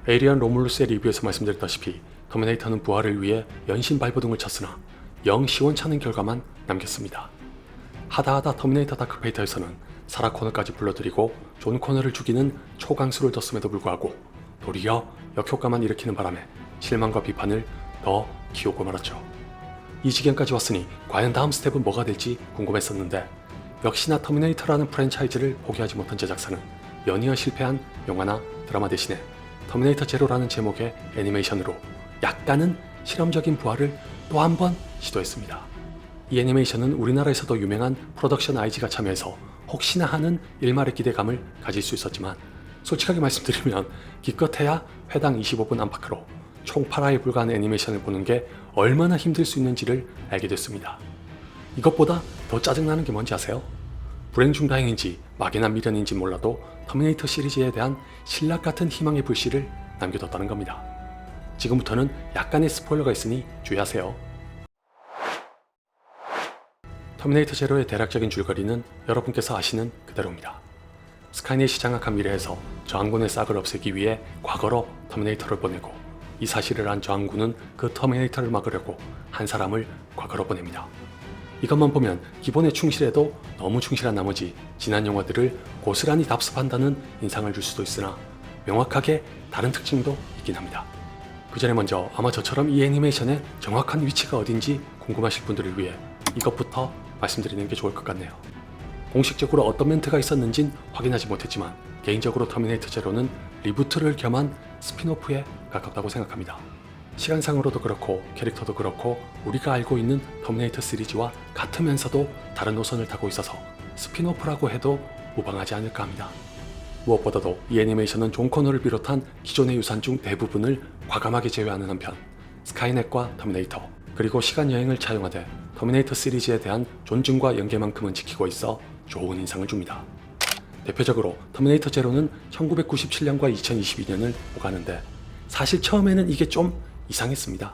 에이리언 로뮬루스의 리뷰에서 말씀드렸다시피 터미네이터는 부활을 위해 연신 발버둥을 쳤으나 영 시원찮은 결과만 남겼습니다. 하다하다 터미네이터 다크페이터에서는 사라 코너까지 불러들이고 존 코너를 죽이는 초강수를 뒀음에도 불구하고 도리어 역효과만 일으키는 바람에 실망과 비판을 더 키우고 말았죠. 이 지경까지 왔으니 과연 다음 스텝은 뭐가 될지 궁금했었는데 역시나 터미네이터라는 프랜차이즈를 포기하지 못한 제작사는 연이어 실패한 영화나 드라마 대신에 터미네이터 제로라는 제목의 애니메이션으로 약간은 실험적인 부활을 또 한 번 시도했습니다. 이 애니메이션은 우리나라에서도 유명한 프로덕션 IG가 참여해서 혹시나 하는 일말의 기대감을 가질 수 있었지만 솔직하게 말씀드리면 기껏해야 회당 25분 안팎으로 총 8화에 불과한 애니메이션을 보는 게 얼마나 힘들 수 있는지를 알게 됐습니다. 이것보다 더 짜증나는 게 뭔지 아세요? 불행 중 다행인지 막연한 미련인지 몰라도 터미네이터 시리즈에 대한 신락 같은 희망의 불씨를 남겨뒀다는 겁니다. 지금부터는 약간의 스포일러가 있으니 주의하세요. 터미네이터 제로의 대략적인 줄거리는 여러분께서 아시는 그대로입니다. 스카이넷이 장악한 미래에서 저항군의 싹을 없애기 위해 과거로 터미네이터를 보내고 이 사실을 안 저항군은 그 터미네이터를 막으려고 한 사람을 과거로 보냅니다. 이것만 보면 기본에 충실해도 너무 충실한 나머지 지난 영화들을 고스란히 답습한다는 인상을 줄 수도 있으나 명확하게 다른 특징도 있긴 합니다. 그 전에 먼저 아마 저처럼 이 애니메이션의 정확한 위치가 어딘지 궁금하실 분들을 위해 이것부터 말씀드리는 게 좋을 것 같네요. 공식적으로 어떤 멘트가 있었는진 확인하지 못했지만 개인적으로 터미네이터 제로는 리부트를 겸한 스핀오프에 가깝다고 생각합니다. 시간상으로도 그렇고 캐릭터도 그렇고 우리가 알고 있는 터미네이터 시리즈와 같으면서도 다른 노선을 타고 있어서 스핀오프라고 해도 무방하지 않을까 합니다. 무엇보다도 이 애니메이션은 존 코너를 비롯한 기존의 유산 중 대부분을 과감하게 제외하는 한편 스카이넷과 터미네이터 그리고 시간여행을 차용하되 터미네이터 시리즈에 대한 존중과 연계만큼은 지키고 있어 좋은 인상을 줍니다. 대표적으로 터미네이터 제로는 1997년과 2022년을 오가는데 사실 처음에는 이게 좀 이상했습니다.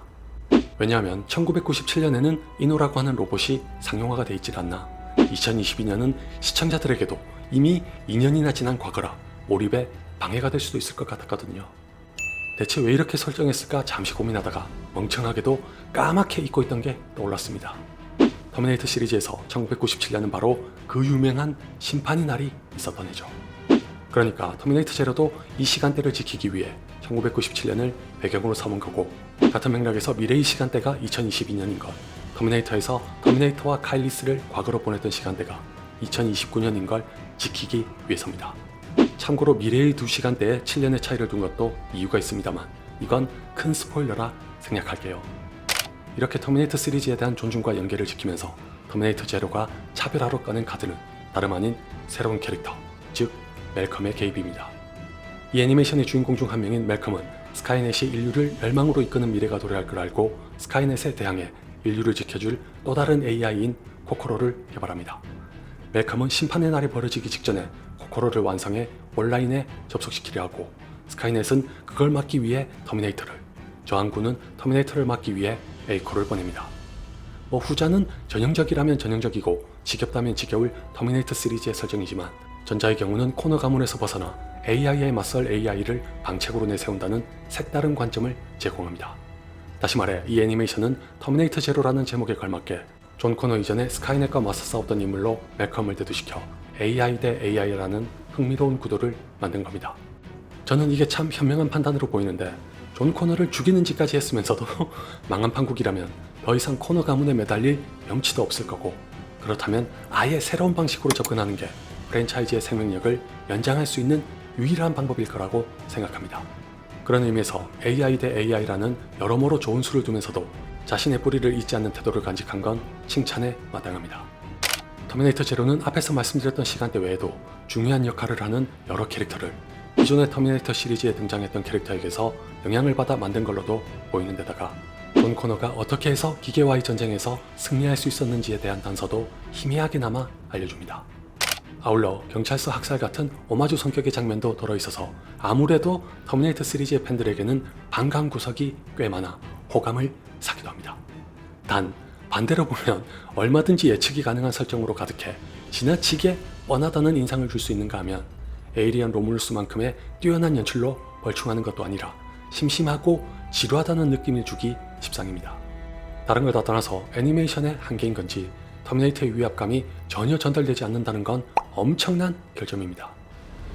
왜냐하면 1997년에는 이노라고 하는 로봇이 상용화가 돼 있질 않나 2022년은 시청자들에게도 이미 2년이나 지난 과거라 몰입에 방해가 될 수도 있을 것 같았거든요. 대체 왜 이렇게 설정했을까 잠시 고민하다가 멍청하게도 까맣게 잊고 있던 게 떠올랐습니다. 터미네이터 시리즈에서 1997년은 바로 그 유명한 심판의 날이 있었던 해죠. 그러니까 터미네이터 제로도 이 시간대를 지키기 위해 1997년을 배경으로 삼은 거고 같은 맥락에서 미래의 시간대가 2022년인 것 터미네이터에서 터미네이터와 카일리스를 과거로 보냈던 시간대가 2029년인 걸 지키기 위해서입니다. 참고로 미래의 두 시간대에 7년의 차이를 둔 것도 이유가 있습니다만 이건 큰 스포일러라 생략할게요. 이렇게 터미네이터 시리즈에 대한 존중과 연계를 지키면서 터미네이터 제로가 차별화로 꺼낸 카드는 다름 아닌 새로운 캐릭터, 즉 멜컴의 개입입니다. 이 애니메이션의 주인공 중 한 명인 멜컴은 스카이넷이 인류를 멸망으로 이끄는 미래가 도래할 걸 알고 스카이넷에 대항해 인류를 지켜줄 또 다른 AI인 코코로를 개발합니다. 멜컴은 심판의 날이 벌어지기 직전에 코코로를 완성해 온라인에 접속시키려 하고 스카이넷은 그걸 막기 위해 터미네이터를, 저항군은 터미네이터를 막기 위해 에이코를 보냅니다. 후자는 전형적이라면 전형적이고 지겹다면 지겨울 터미네이터 시리즈의 설정이지만 전자의 경우는 코너 가문에서 벗어나 AI에 맞설 AI를 방책으로 내세운다는 색다른 관점을 제공합니다. 다시 말해 이 애니메이션은 터미네이터 제로라는 제목에 걸맞게 존 코너 이전에 스카이넷과 맞서 싸웠던 인물로 멜컴을 대두시켜 AI 대 AI라는 흥미로운 구도를 만든 겁니다. 저는 이게 참 현명한 판단으로 보이는데 존 코너를 죽이는지까지 했으면서도 망한 판국이라면 더 이상 코너 가문에 매달릴 염치도 없을 거고 그렇다면 아예 새로운 방식으로 접근하는 게 프랜차이즈의 생명력을 연장할 수 있는 유일한 방법일 거라고 생각합니다. 그런 의미에서 AI 대 AI라는 여러모로 좋은 수를 두면서도 자신의 뿌리를 잊지 않는 태도를 간직한 건 칭찬에 마땅합니다. 터미네이터 제로는 앞에서 말씀드렸던 시간대 외에도 중요한 역할을 하는 여러 캐릭터를 기존의 터미네이터 시리즈에 등장했던 캐릭터에게서 영향을 받아 만든 걸로도 보이는 데다가 존 코너가 어떻게 해서 기계와의 전쟁에서 승리할 수 있었는지에 대한 단서도 희미하게나마 알려줍니다. 아울러 경찰서 학살 같은 오마주 성격의 장면도 들어있어서 아무래도 터미네이터 시리즈의 팬들에게는 반감 구석이 꽤 많아 호감을 사기도 합니다. 단 반대로 보면 얼마든지 예측이 가능한 설정으로 가득해 지나치게 뻔하다는 인상을 줄 수 있는가 하면 에이리언 로뮬루스만큼의 뛰어난 연출로 얼충하는 것도 아니라 심심하고 지루하다는 느낌을 주기 십상입니다. 다른 걸 다 떠나서 애니메이션의 한계인 건지 터미네이터의 위압감이 전혀 전달되지 않는다는 건 엄청난 결점입니다.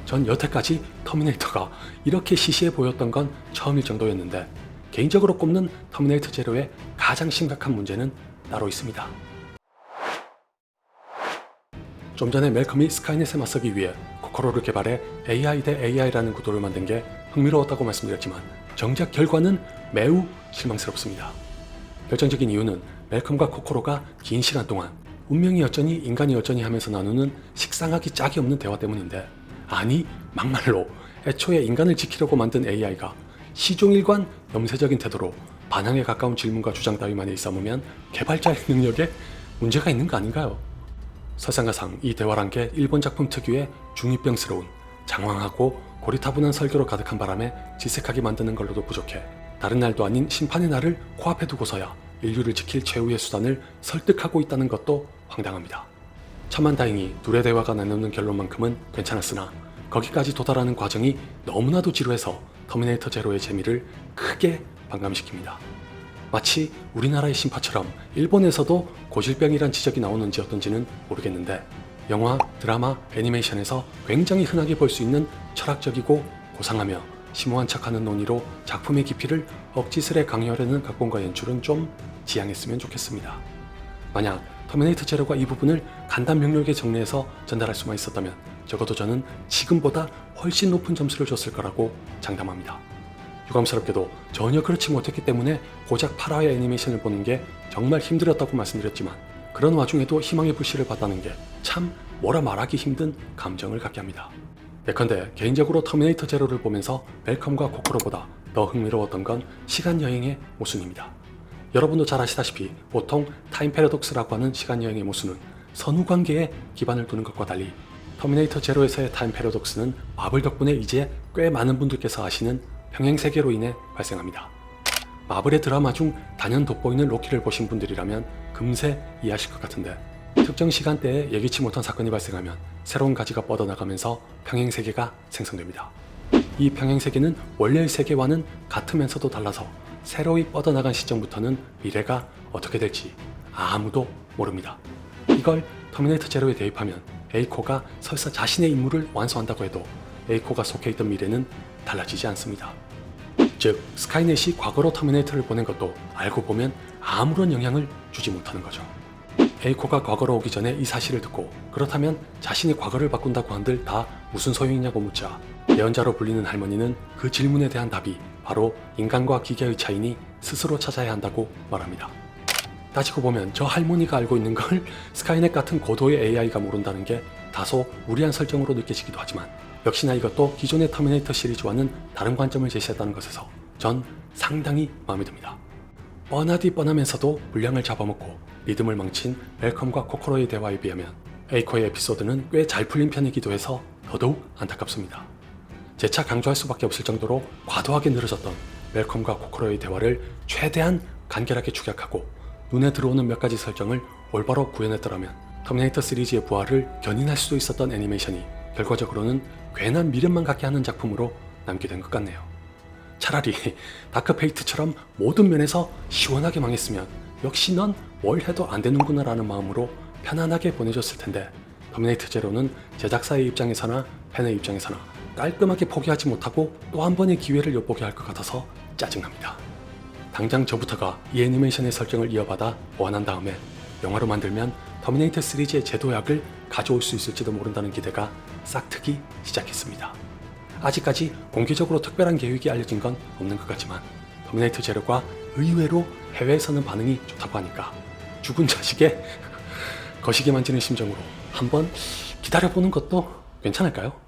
전 여태까지 터미네이터가 이렇게 시시해 보였던 건 처음일 정도였는데 개인적으로 꼽는 터미네이터 제로의 가장 심각한 문제는 따로 있습니다. 좀 전에 멜컴이 스카이넷에 맞서기 위해 코코로를 개발해 AI 대 AI라는 구도를 만든 게 흥미로웠다고 말씀드렸지만 정작 결과는 매우 실망스럽습니다. 결정적인 이유는 멜컴과 코코로가 긴 시간 동안 운명이 어쩌니 인간이 어쩌니 하면서 나누는 식상하기 짝이 없는 대화 때문인데, 아니 막말로 애초에 인간을 지키려고 만든 AI가 시종일관 염세적인 태도로 반항에 가까운 질문과 주장 따위만 일삼으면 개발자의 능력에 문제가 있는 거 아닌가요? 설상가상 이 대화란 게 일본 작품 특유의 중2병스러운 장황하고 고리타분한 설교로 가득한 바람에 질색하게 만드는 걸로도 부족해 다른 날도 아닌 심판의 날을 코앞에 두고서야 인류를 지킬 최후의 수단을 설득하고 있다는 것도 황당합니다. 천만다행히 둘의 대화가 나누는 결론만큼은 괜찮았으나 거기까지 도달하는 과정이 너무나도 지루해서 터미네이터 제로의 재미를 크게 반감시킵니다. 마치 우리나라의 신파처럼 일본에서도 고질병이란 지적이 나오는지 어떤지는 모르겠는데 영화, 드라마, 애니메이션에서 굉장히 흔하게 볼 수 있는 철학적이고 고상하며 심오한 척하는 논의로 작품의 깊이를 억지스레 강요하려는 각본과 연출은 좀 지양했으면 좋겠습니다. 만약 터미네이터 제로가 이 부분을 간단 명료하게 정리해서 전달할 수만 있었다면 적어도 저는 지금보다 훨씬 높은 점수를 줬을 거라고 장담합니다. 유감스럽게도 전혀 그렇지 못했기 때문에 고작 8화의 애니메이션을 보는 게 정말 힘들었다고 말씀드렸지만 그런 와중에도 희망의 불씨를 봤다는 게 참 뭐라 말하기 힘든 감정을 갖게 합니다. 예컨대 개인적으로 터미네이터 제로를 보면서 멜컴과 코코로보다 더 흥미로웠던 건 시간여행의 모순입니다. 여러분도 잘 아시다시피 보통 타임 패러독스라고 하는 시간여행의 모순은 선후관계에 기반을 두는 것과 달리 터미네이터 제로에서의 타임 패러독스는 마블 덕분에 이제 꽤 많은 분들께서 아시는 평행세계로 인해 발생합니다. 마블의 드라마 중 단연 돋보이는 로키를 보신 분들이라면 금세 이해하실 것 같은데 특정 시간대에 예기치 못한 사건이 발생하면 새로운 가지가 뻗어나가면서 평행세계가 생성됩니다. 이 평행세계는 원래의 세계와는 같으면서도 달라서 새로이 뻗어나간 시점부터는 미래가 어떻게 될지 아무도 모릅니다. 이걸 터미네이터 제로에 대입하면 에이코가 설사 자신의 임무를 완수한다고 해도 에이코가 속해 있던 미래는 달라지지 않습니다. 즉, 스카이넷이 과거로 터미네이터를 보낸 것도 알고 보면 아무런 영향을 주지 못하는 거죠. 에이코가 과거로 오기 전에 이 사실을 듣고 그렇다면 자신이 과거를 바꾼다고 한들 다 무슨 소용이냐고 묻자 예언자로 불리는 할머니는 그 질문에 대한 답이 바로 인간과 기계의 차이니 스스로 찾아야 한다고 말합니다. 따지고 보면 저 할머니가 알고 있는 걸 스카이넷 같은 고도의 AI가 모른다는 게 다소 무리한 설정으로 느껴지기도 하지만 역시나 이것도 기존의 터미네이터 시리즈와는 다른 관점을 제시했다는 것에서 전 상당히 마음에 듭니다. 뻔하디 뻔하면서도 분량을 잡아먹고 리듬을 망친 멜컴과 코코로의 대화에 비하면 에이코의 에피소드는 꽤 잘 풀린 편이기도 해서 더더욱 안타깝습니다. 재차 강조할 수밖에 없을 정도로 과도하게 늘어졌던 멜컴과 코코로의 대화를 최대한 간결하게 축약하고 눈에 들어오는 몇 가지 설정을 올바로 구현했더라면 터미네이터 시리즈의 부활을 견인할 수도 있었던 애니메이션이 결과적으로는 괜한 미련만 갖게 하는 작품으로 남게 된 것 같네요. 차라리 다크페이트처럼 모든 면에서 시원하게 망했으면 역시 넌 뭘 해도 안 되는구나 라는 마음으로 편안하게 보내줬을 텐데 터미네이터 제로는 제작사의 입장에서나 팬의 입장에서나 깔끔하게 포기하지 못하고 또 한 번의 기회를 엿보게 할 것 같아서 짜증납니다. 당장 저부터가 이 애니메이션의 설정을 이어받아 보완한 다음에 영화로 만들면 터미네이터 시리즈의 제도약을 가져올 수 있을지도 모른다는 기대가 싹트기 시작했습니다. 아직까지 공개적으로 특별한 계획이 알려진 건 없는 것 같지만 터미네이터 제로가 의외로 해외에서는 반응이 좋다고 하니까 죽은 자식의 거시기 만지는 심정으로 한번 기다려보는 것도 괜찮을까요?